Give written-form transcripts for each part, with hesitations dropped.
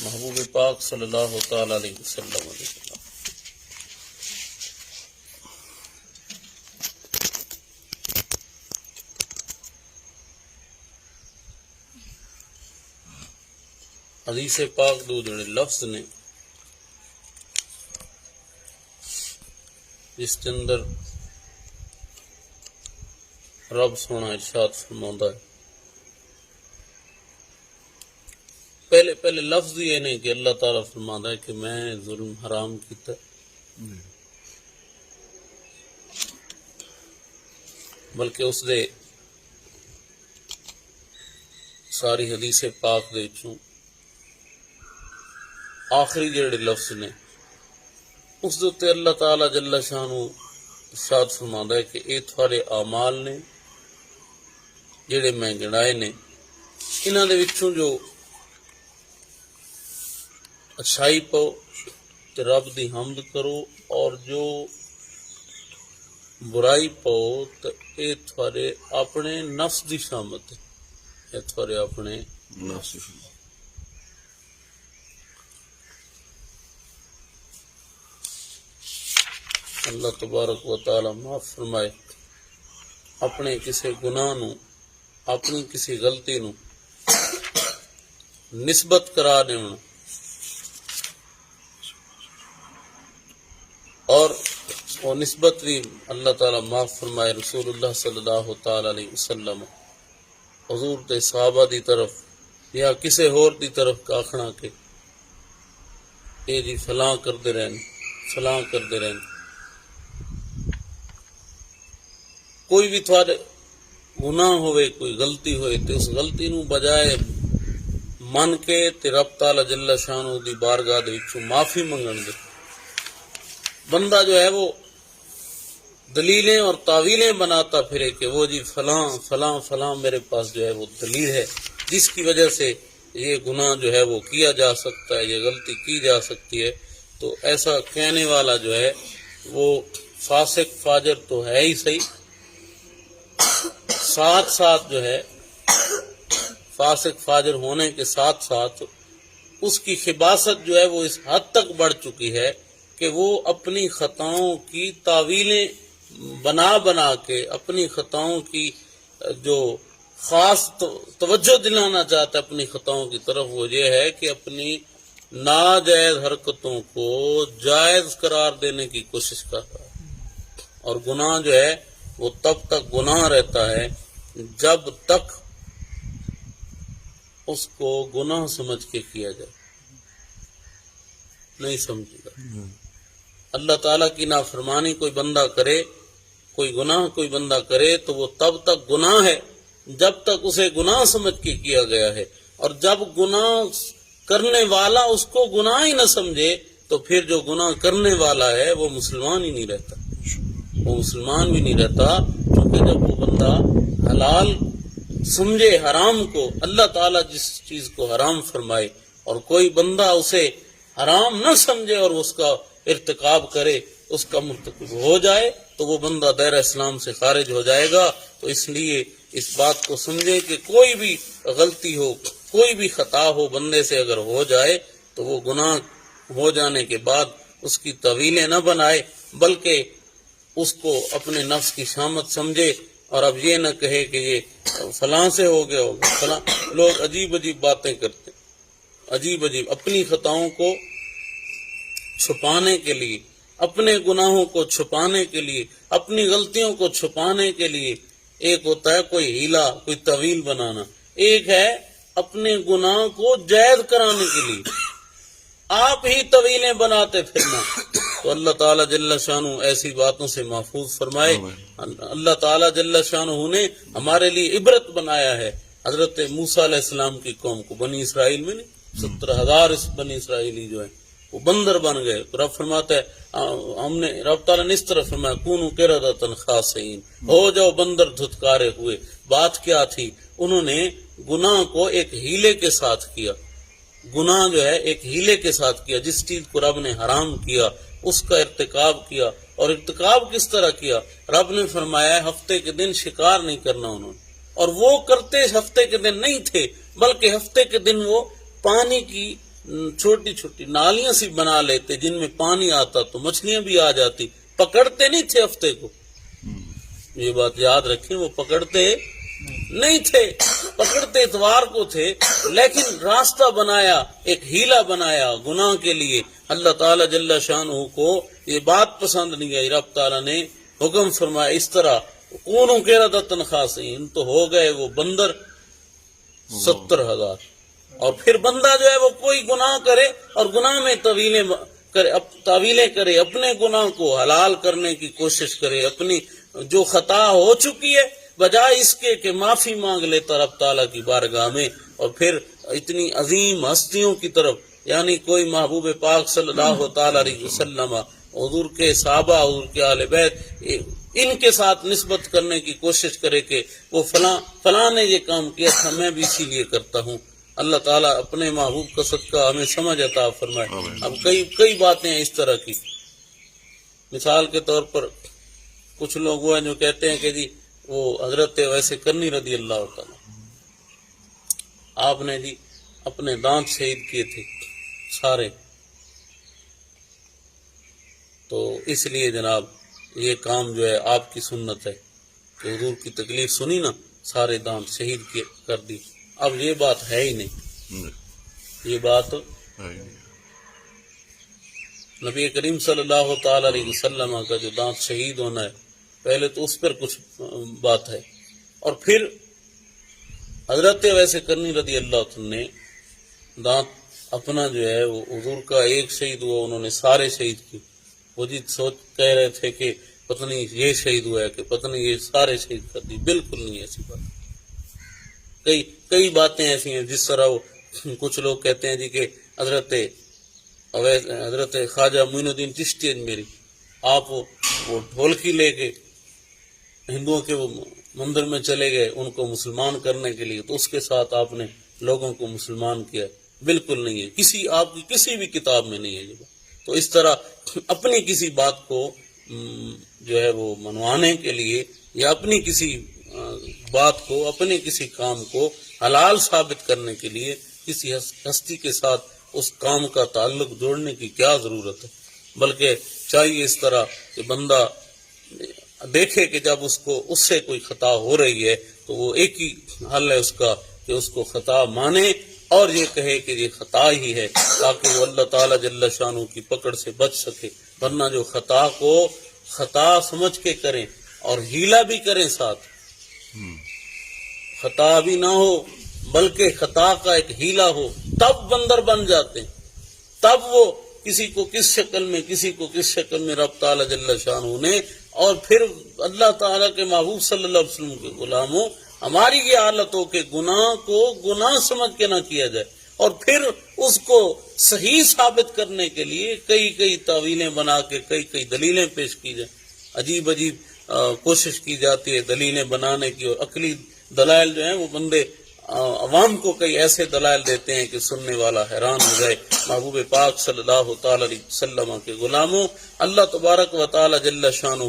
محبوب پاک صلی اللہ تعالی علیہ وسلم حدیث پاک دو جڑے لفظ نے جس کے اندر رب سونا ارشاد فرماتا ہے، پہلے لفظ یہ نہیں کہ اللہ تعالیٰ فرماتا ہے کہ میں ظلم حرام کیتا بلکہ اس دے ساری حدیث پاک دے چوں آخری جڑے لفظ نے اس دے تے اللہ تعالیٰ جل شانہ ارشاد فرماتا ہے کہ اے تھوڑے اعمال نے جڑے میں گنائے نے، انہاں دے وچوں جو اچھائی پو تے رب دی حمد کرو، اور جو برائی پو تے اے تھوڑے اپنے نفس دی شامت ہے، اے تھوڑے اپنے نفس دی شامت۔ اللہ تبارک و تعالی معاف فرمائے، اپنے کسی گناہ نو، اپنی کسی غلطی نو نسبت کرا دینا اور وہ نسبت بھی اللہ تعالی معاف فرمائے رسول اللہ صلی اللہ تعالی علیہ وسلم حضور تے صحابہ دی طرف یا کسی ہور دی طرف آکھنا کہ اے جی فلاں کردے رہن، فلاں کردے رہن۔ کوئی بھی تھوڑے گناہ ہوئے، کوئی غلطی ہوئے تے اس غلطی نو بجائے من کے تے رب تعالی جل شانہ دی بارگاہ دے وچوں معافی منگن دے، بندہ جو ہے وہ دلیلیں اور تعویلیں بناتا پھرے کہ وہ جی فلاں فلاں فلاں میرے پاس جو ہے وہ دلیل ہے جس کی وجہ سے یہ گناہ جو ہے وہ کیا جا سکتا ہے، یہ غلطی کی جا سکتی ہے، تو ایسا کہنے والا جو ہے وہ فاسق فاجر تو ہے ہی صحیح، ساتھ ساتھ جو ہے فاسق فاجر ہونے کے ساتھ ساتھ اس کی خباثت جو ہے وہ اس حد تک بڑھ چکی ہے کہ وہ اپنی خطاؤں کی تعویلیں بنا کے اپنی خطاؤں کی جو خاص توجہ دلانا چاہتا ہے اپنی خطاؤں کی طرف، وہ یہ ہے کہ اپنی ناجائز حرکتوں کو جائز قرار دینے کی کوشش کر رہا ہے، اور گناہ جو ہے وہ تب تک گناہ رہتا ہے جب تک اس کو گناہ سمجھ کے کیا جائے، نہیں سمجھے گا۔ اللہ تعالیٰ کی نافرمانی کوئی بندہ کرے، کوئی گناہ کوئی بندہ کرے تو وہ تب تک گناہ ہے جب تک اسے گناہ سمجھ کے کیا گیا ہے، اور جب گناہ کرنے والا اس کو گناہ ہی نہ سمجھے تو پھر جو گناہ کرنے والا ہے وہ مسلمان ہی نہیں رہتا، وہ مسلمان بھی نہیں رہتا، کیونکہ جب وہ بندہ حلال سمجھے حرام کو، اللہ تعالیٰ جس چیز کو حرام فرمائے اور کوئی بندہ اسے حرام نہ سمجھے اور اس کا ارتکاب کرے، اس کا مرتکب ہو جائے تو وہ بندہ دائرہ اسلام سے خارج ہو جائے گا۔ تو اس لیے اس بات کو سمجھیں کہ کوئی بھی غلطی ہو، کوئی بھی خطا ہو بندے سے اگر ہو جائے تو وہ گناہ ہو جانے کے بعد اس کی طویلیں نہ بنائے، بلکہ اس کو اپنے نفس کی شامت سمجھے، اور اب یہ نہ کہے کہ یہ فلاں سے ہو گیا ہوگا، فلاں۔ لوگ عجیب عجیب باتیں کرتے، عجیب عجیب اپنی خطاؤں کو چھپانے کے لیے، اپنے گناہوں کو چھپانے کے لیے، اپنی غلطیوں کو چھپانے کے لیے ایک ہوتا ہے کوئی ہیلا، کوئی طویل بنانا، ایک ہے اپنے گناہ کو جائز کرانے کے لیے آپ ہی طویلیں بناتے پھرنا۔ تو اللہ تعالیٰ جل شانہ ایسی باتوں سے محفوظ فرمائے۔ اللہ تعالیٰ جل شانہ نے ہمارے لیے عبرت بنایا ہے حضرت موسیٰ علیہ السلام کی قوم کو، بنی اسرائیل میں نہیں، 70,000 بنی اسرائیلی جو ہیں وہ بندر بن گئے۔ رب فرماتا ہے ہم نے، رب تعالیٰ نے اس طرح فرمایا کونوا قردۃ خاسئین، ہو جاؤ بندر دھتکارے ہوئے۔ بات کیا تھی؟ انہوں نے گناہ کو ایک ہیلے کے ساتھ کیا، گناہ جو ہے ایک ہیلے کے ساتھ کیا، جس چیز کو رب نے حرام کیا اس کا ارتکاب کیا، اور ارتکاب کس طرح کیا؟ رب نے فرمایا ہفتے کے دن شکار نہیں کرنا انہوں نے، اور وہ کرتے ہفتے کے دن نہیں تھے، بلکہ ہفتے کے دن وہ پانی کی چھوٹی چھوٹی نالیاں سی بنا لیتے جن میں پانی آتا تو مچھلیاں بھی آ جاتی، پکڑتے نہیں تھے ہفتے کو. یہ بات یاد رکھیں، وہ پکڑتے نہیں تھے، پکڑتے اتوار کو تھے، لیکن راستہ بنایا، ایک ہیلا بنایا گناہ کے لیے. اللہ تعالیٰ جل شانہ کو یہ بات پسند نہیں آئی. رب تعالیٰ نے حکم فرمایا اس طرح کونوں کے ردتن خاصین، تو ہو گئے وہ بندر 70,000. اور پھر بندہ جو ہے وہ کوئی گناہ کرے اور گناہ میں تعویلیں کرے، اپنے گناہ کو حلال کرنے کی کوشش کرے، اپنی جو خطا ہو چکی ہے بجائے اس کے کہ معافی مانگ لیتا رب تعالیٰ کی بارگاہ میں، اور پھر اتنی عظیم ہستیوں کی طرف، یعنی کوئی محبوب پاک صلی اللہ تعالی علیہ وسلم، حضور کے صحابہ، حضور کے اہل بیت، ان کے ساتھ نسبت کرنے کی کوشش کرے کہ وہ فلاں نے یہ کام کیا تھا، میں بھی اسی لیے کرتا ہوں. اللہ تعالیٰ اپنے محبوب کا صدقہ ہمیں سمجھ عطا فرمائے. اب کئی باتیں ہیں اس طرح کی. مثال کے طور پر کچھ لوگ وہ ہیں جو کہتے ہیں کہ جی وہ حضرت ویسے کرنی رضی اللہ تعالیٰ، آپ نے جی اپنے دانت شہید کیے تھے سارے، تو اس لیے جناب یہ کام جو ہے آپ کی سنت ہے کہ حضور کی تکلیف سنی نا، سارے دانت شہید کر دی. اب یہ بات ہے ہی نہیں، یہ بات نبی کریم صلی اللہ تعالی علیہ وسلم کا جو دانت شہید ہونا ہے، پہلے تو اس پر کچھ بات ہے، اور پھر حضرت ویسے کرنی رضی اللہ عنہ نے دانت اپنا جو ہے وہ حضور کا ایک شہید ہوا، انہوں نے سارے شہید کی. وہ جی کہہ رہے تھے کہ پتہ نہیں یہ شہید ہوا ہے کہ پتہ نہیں یہ سارے شہید کر دی. بالکل نہیں ایسی بات. کئی باتیں ایسی ہیں جس طرح وہ کچھ لوگ کہتے ہیں جی کہ حضرت خواجہ معین الدین چشتی اجمیری، آپ وہ ڈھولکی لے کے ہندوؤں کے وہ مندر میں چلے گئے ان کو مسلمان کرنے کے لیے، تو اس کے ساتھ آپ نے لوگوں کو مسلمان کیا. بالکل نہیں ہے، آپ کی کسی بھی کتاب میں نہیں ہے یہ بات. تو اس طرح اپنی کسی بات کو جو ہے وہ منوانے کے لیے یا اپنی کسی بات کو، اپنے کسی کام کو حلال ثابت کرنے کے لیے کسی ہستی کے ساتھ اس کام کا تعلق جوڑنے کی کیا ضرورت ہے. بلکہ چاہیے اس طرح کہ بندہ دیکھے کہ جب اس سے کوئی خطا ہو رہی ہے تو وہ ایک ہی حل ہے اس کا کہ اس کو خطا مانے اور یہ کہے کہ یہ خطا ہی ہے، تاکہ وہ اللہ تعالی جل شانہ کی پکڑ سے بچ سکے. ورنہ جو خطا کو خطا سمجھ کے کریں اور ہیلا بھی کریں، ساتھ خطا بھی نہ ہو بلکہ خطا کا ایک ہیلا ہو، تب بندر بن جاتے ہیں. تب وہ کسی کو کس شکل میں رب تعالی جل شانہ نے، اور پھر اللہ تعالیٰ کے محبوب صلی اللہ علیہ وسلم کے غلاموں، ہماری یہ حالت ہو کہ گناہ کو گناہ سمجھ کے نہ کیا جائے، اور پھر اس کو صحیح ثابت کرنے کے لیے کئی تعویلیں بنا کے کئی دلیلیں پیش کی جائیں. عجیب کوشش کی جاتی ہے دلیلیں بنانے کی، اور عقلی دلائل جو ہیں وہ بندے عوام کو کئی ایسے دلائل دیتے ہیں کہ سننے والا حیران ہو جائے. محبوب پاک صلی اللہ تعالی علیہ وسلم کے غلاموں، اللہ تبارک و تعالی جل شانہ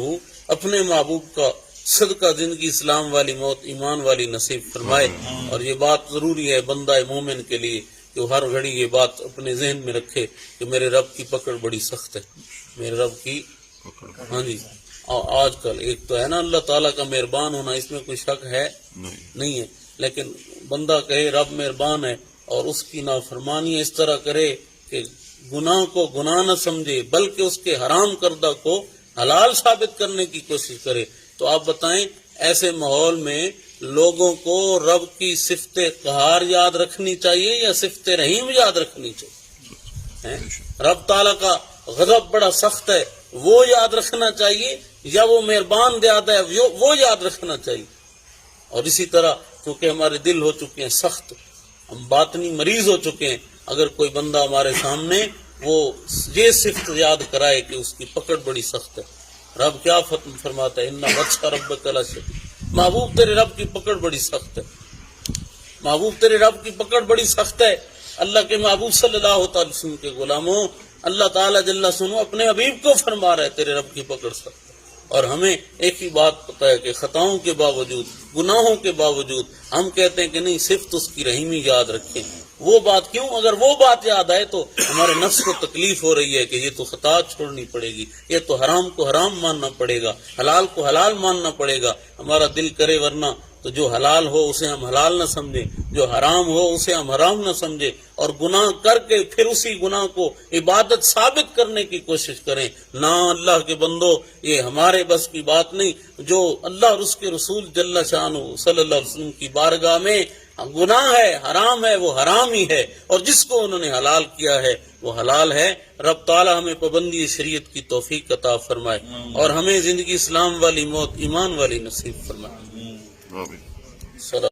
اپنے محبوب کا صدقہ زندگی اسلام والی موت ایمان والی نصیب فرمائے. اور یہ بات ضروری ہے بندہ مومن کے لیے کہ وہ ہر گھڑی یہ بات اپنے ذہن میں رکھے کہ میرے رب کی پکڑ بڑی سخت ہے، میرے رب کی ہاں جی. آج کل ایک تو ہے نا اللہ تعالیٰ کا مہربان ہونا، اس میں کوئی شک ہے نہیں ہے، لیکن بندہ کہے رب مہربان ہے اور اس کی نافرمانی اس طرح کرے کہ گناہ کو گناہ نہ سمجھے بلکہ اس کے حرام کردہ کو حلال ثابت کرنے کی کوشش کرے. تو آپ بتائیں ایسے ماحول میں لوگوں کو رب کی صفت قہار یاد رکھنی چاہیے یا صفت رحیم یاد رکھنی چاہیے؟ رب تعالیٰ کا غضب بڑا سخت ہے وہ یاد رکھنا چاہیے یا وہ مہربان زیادہ ہے وہ یاد رکھنا چاہیے؟ اور اسی طرح کیونکہ ہمارے دل ہو چکے ہیں سخت، ہم باطنی مریض ہو چکے ہیں، اگر کوئی بندہ ہمارے سامنے وہ یہ صفت یاد کرائے کہ اس کی پکڑ بڑی سخت ہے. رب کیا فرماتا ہے؟ اِنَّ بَطْشَ رَبِّكَ لَشَدِيدٌ. محبوب تیرے رب کی پکڑ بڑی سخت ہے، محبوب تیرے رب کی پکڑ بڑی سخت ہے. اللہ کے محبوب صلی اللہ تعالی وسلم کے غلاموں، اللہ تعالیٰ جل سنو اپنے حبیب کو فرما رہا ہے تیرے رب کی پکڑ سخت ہے. اور ہمیں ایک ہی بات پتہ ہے کہ خطاؤں کے باوجود، گناہوں کے باوجود ہم کہتے ہیں کہ نہیں صرف اس کی رحیمی یاد رکھیں، وہ بات کیوں؟ اگر وہ بات یاد آئے تو ہمارے نفس کو تکلیف ہو رہی ہے کہ یہ تو خطا چھوڑنی پڑے گی، یہ تو حرام کو حرام ماننا پڑے گا، حلال کو حلال ماننا پڑے گا، ہمارا دل کرے ورنہ تو جو حلال ہو اسے ہم حلال نہ سمجھیں، جو حرام ہو اسے ہم حرام نہ سمجھیں، اور گناہ کر کے پھر اسی گناہ کو عبادت ثابت کرنے کی کوشش کریں۔ نہ اللہ کے بندو، یہ ہمارے بس کی بات نہیں۔ جو اللہ اور اس کے رسول جل شانہ صلی اللہ علیہ وسلم کی بارگاہ میں گناہ ہے، حرام ہے، وہ حرام ہی ہے، اور جس کو انہوں نے حلال کیا ہے وہ حلال ہے۔ رب تعالی ہمیں پابندی شریعت کی توفیق عطا فرمائے اور ہمیں زندگی اسلام والی، موت ایمان والی نصیب فرمائے۔ آمین۔ صلی